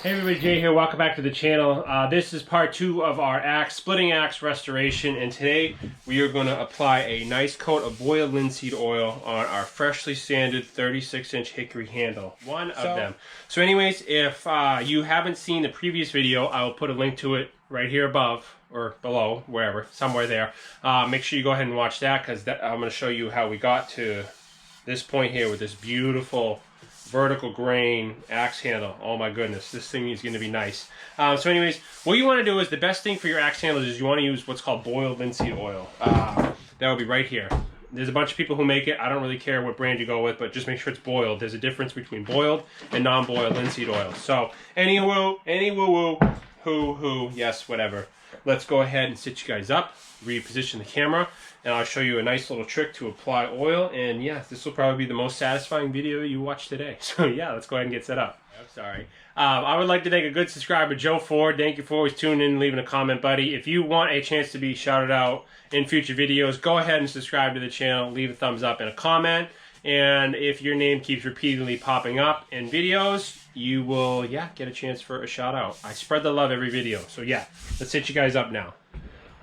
Hey everybody, Jay here. Welcome back to the channel. This is part 2 of our splitting axe restoration, and today we are going to apply a nice coat of boiled linseed oil on our freshly sanded 36-inch hickory handle. One of them. So anyways, if you haven't seen the previous video, I will put a link to it right here above or below, wherever, somewhere there. Make sure you go ahead and watch that, because I'm going to show you how we got to this point here with this beautiful vertical grain axe handle. Oh my goodness, this thing is going to be nice. So anyways, what you want to do is, the best thing for your axe handles is you want to use what's called boiled linseed oil. That will be right here. There's a bunch of people who make it. I don't really care what brand you go with, but just make sure it's boiled. There's a difference between boiled and non-boiled linseed oil. So any woo-woo, hoo, yes, whatever. Let's go ahead and sit you guys up, reposition the camera, and I'll show you a nice little trick to apply oil. And yeah, this will probably be the most satisfying video you watch today. So yeah, let's go ahead and get set up. I'm sorry. I would like to thank a good subscriber, Joe Ford. Thank you for always tuning in and leaving a comment, buddy. If you want a chance to be shouted out in future videos, go ahead and subscribe to the channel, leave a thumbs up and a comment. And if your name keeps repeatedly popping up in videos, you will, get a chance for a shout out. I spread the love every video. So yeah, let's hit you guys up now.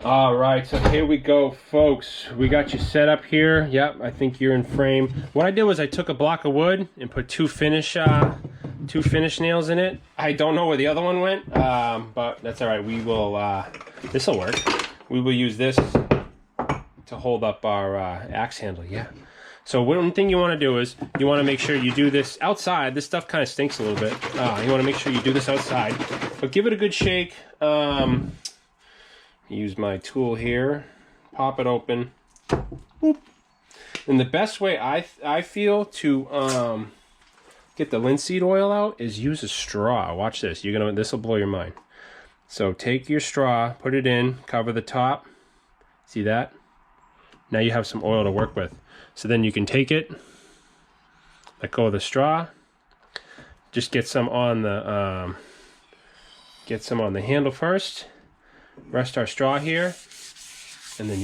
All right, so here we go, folks. We got you set up here. Yep, I think you're in frame. What I did was I took a block of wood and put two finish nails in it. I don't know where the other one went, but that's all right. We will, this will work. We will use this to hold up our axe handle, yeah. So one thing you want to do is, you want to make sure you do this outside. This stuff kind of stinks a little bit. You want to make sure you do this outside, but give it a good shake. Use my tool here, pop it open. Boop. And the best way I feel to get the linseed oil out is use a straw. Watch this. This will blow your mind. So take your straw, put it in, cover the top. See that? Now you have some oil to work with. So then you can take it, let go of the straw, just get some on the handle first. Rest our straw here, and then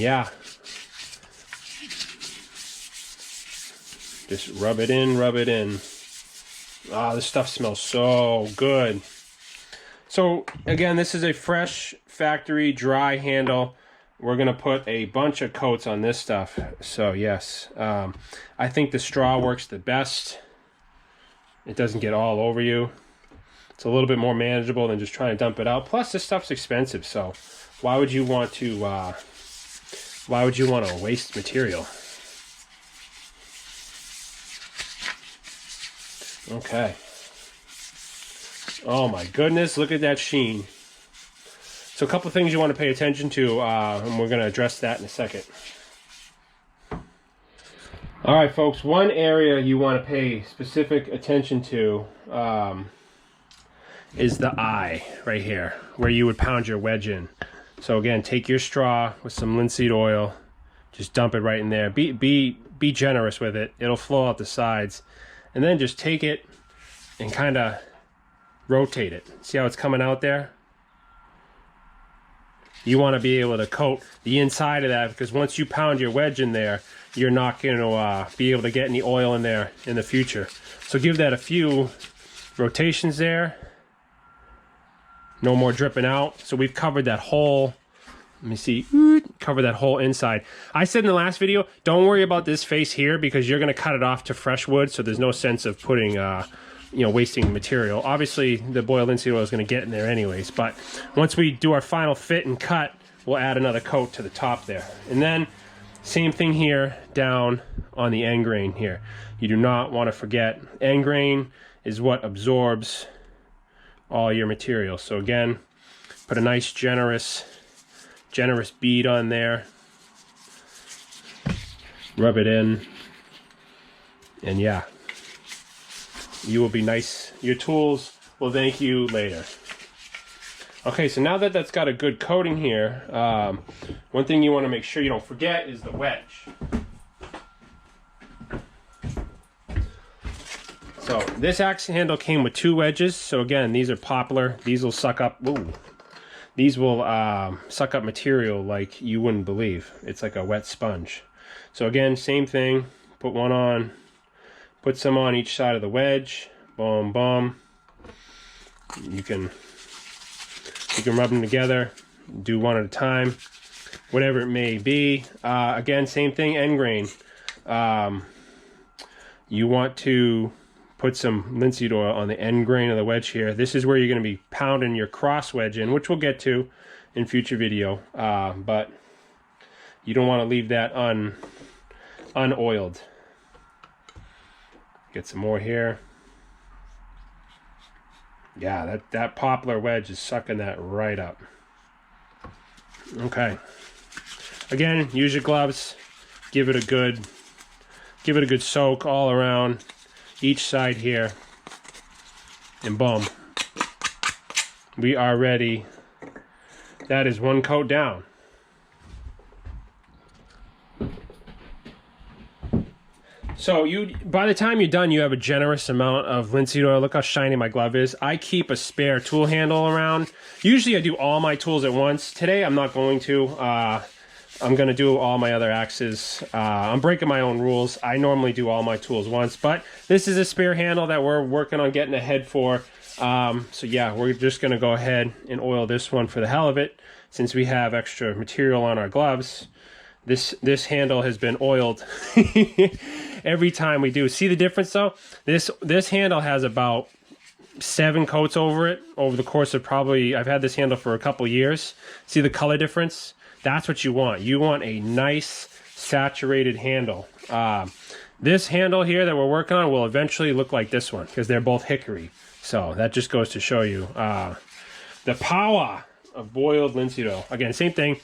just rub it in. Ah, this stuff smells so good. So again, this is a fresh factory dry handle. We're gonna put a bunch of coats on this stuff. So yes, I think the straw works the best. It doesn't get all over you. It's a little bit more manageable than just trying to dump it out. Plus, this stuff's expensive, so why would you want to waste material? Okay. Oh my goodness, look at that sheen. So a couple things you want to pay attention to, and we're going to address that in a second. All right, folks, one area you want to pay specific attention to is the eye right here, where you would pound your wedge in. So again, take your straw with some linseed oil, just dump it right in there. Be generous with it. It'll flow out the sides, and then just take it and kind of rotate it. See how it's coming out there? You want to be able to coat the inside of that, because once you pound your wedge in there, you're not going to be able to get any oil in there in the future. So give that a few rotations there. No more dripping out. So we've covered that whole, let me see, cover that whole inside. I said in the last video, don't worry about this face here, because you're going to cut it off to fresh wood, so there's no sense of putting, wasting material. Obviously, the boiled linseed oil is going to get in there anyways, but once we do our final fit and cut, we'll add another coat to the top there. And then, same thing here, down on the end grain here. You do not want to forget, end grain is what absorbs all your material. So again, put a nice generous bead on there, rub it in, and yeah, you will be nice. Your tools will thank you later. Okay, so now that that's got a good coating here, one thing you want to make sure you don't forget is the wedge. So this axe handle came with 2 wedges. So again, these are poplar. These will suck up. Ooh, these will suck up material like you wouldn't believe. It's like a wet sponge. So again, same thing. Put one on. Put some on each side of the wedge. Boom, boom. You can rub them together, do one at a time, whatever it may be. Again, same thing, end grain. You want to put some linseed oil on the end grain of the wedge here. This is where you're going to be pounding your cross wedge in, which we'll get to in future video. But you don't want to leave that unoiled. Get some more here. Yeah, that poplar wedge is sucking that right up. Okay. Again, use your gloves. Give it a good soak all around each side here. And boom. We are ready. That is one coat down. So by the time you're done, you have a generous amount of linseed oil. Look how shiny my glove is. I keep a spare tool handle around. Usually I do all my tools at once. Today I'm not going to. I'm going to do all my other axes. I'm breaking my own rules. I normally do all my tools once, but this is a spare handle that we're working on getting ahead for. So yeah, we're just going to go ahead and oil this one for the hell of it. Since we have extra material on our gloves, this handle has been oiled every time we do. See the difference though? This handle has about 7 coats over it over the course of probably, I've had this handle for a couple years. See the color difference? That's what you want. You want a nice saturated handle. This handle here that we're working on will eventually look like this one because they're both hickory. So that just goes to show you the power of boiled linseed oil. Again, same thing.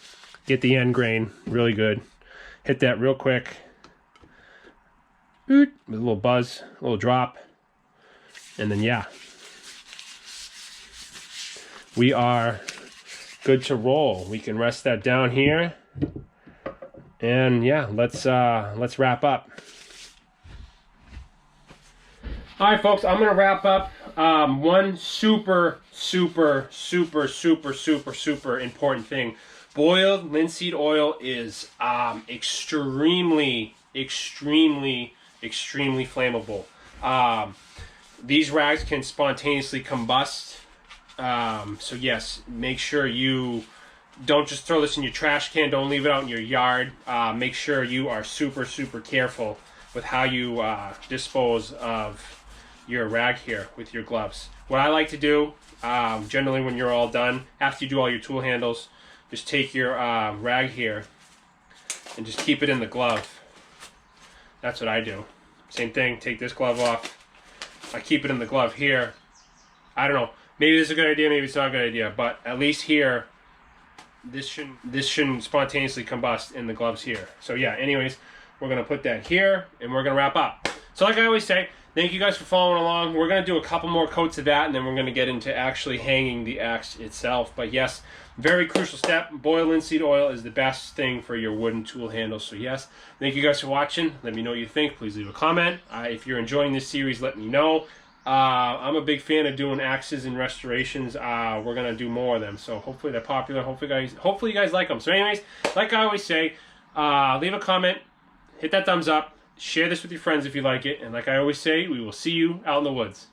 Get the end grain really good. Hit that real quick. With a little buzz, a little drop. And then yeah. We are good to roll. We can rest that down here. And yeah, let's wrap up. All right, folks, I'm gonna wrap up. One super important thing. Boiled linseed oil is extremely flammable. These rags can spontaneously combust. So yes, make sure you don't just throw this in your trash can. Don't leave it out in your yard. Make sure you are super careful with how you dispose of your rag here with your gloves. What I like to do, generally when you're all done, after you do all your tool handles, just take your rag here and just keep it in the glove. That's what I do. Same thing, take this glove off. I keep it in the glove here. I don't know, maybe this is a good idea, maybe it's not a good idea, but at least here, this shouldn't spontaneously combust in the gloves here. So yeah, anyways, we're gonna put that here and we're gonna wrap up. So like I always say, thank you guys for following along. We're gonna do a couple more coats of that and then we're gonna get into actually hanging the axe itself. But yes, very crucial step. Boiled linseed oil is the best thing for your wooden tool handles. So yes, thank you guys for watching. Let me know what you think. Please leave a comment. If you're enjoying this series, let me know. I'm a big fan of doing axes and restorations. We're gonna do more of them. So hopefully they're popular. Hopefully you guys like them. So anyways, like I always say, leave a comment, hit that thumbs up, share this with your friends if you like it, and like I always say, we will see you out in the woods.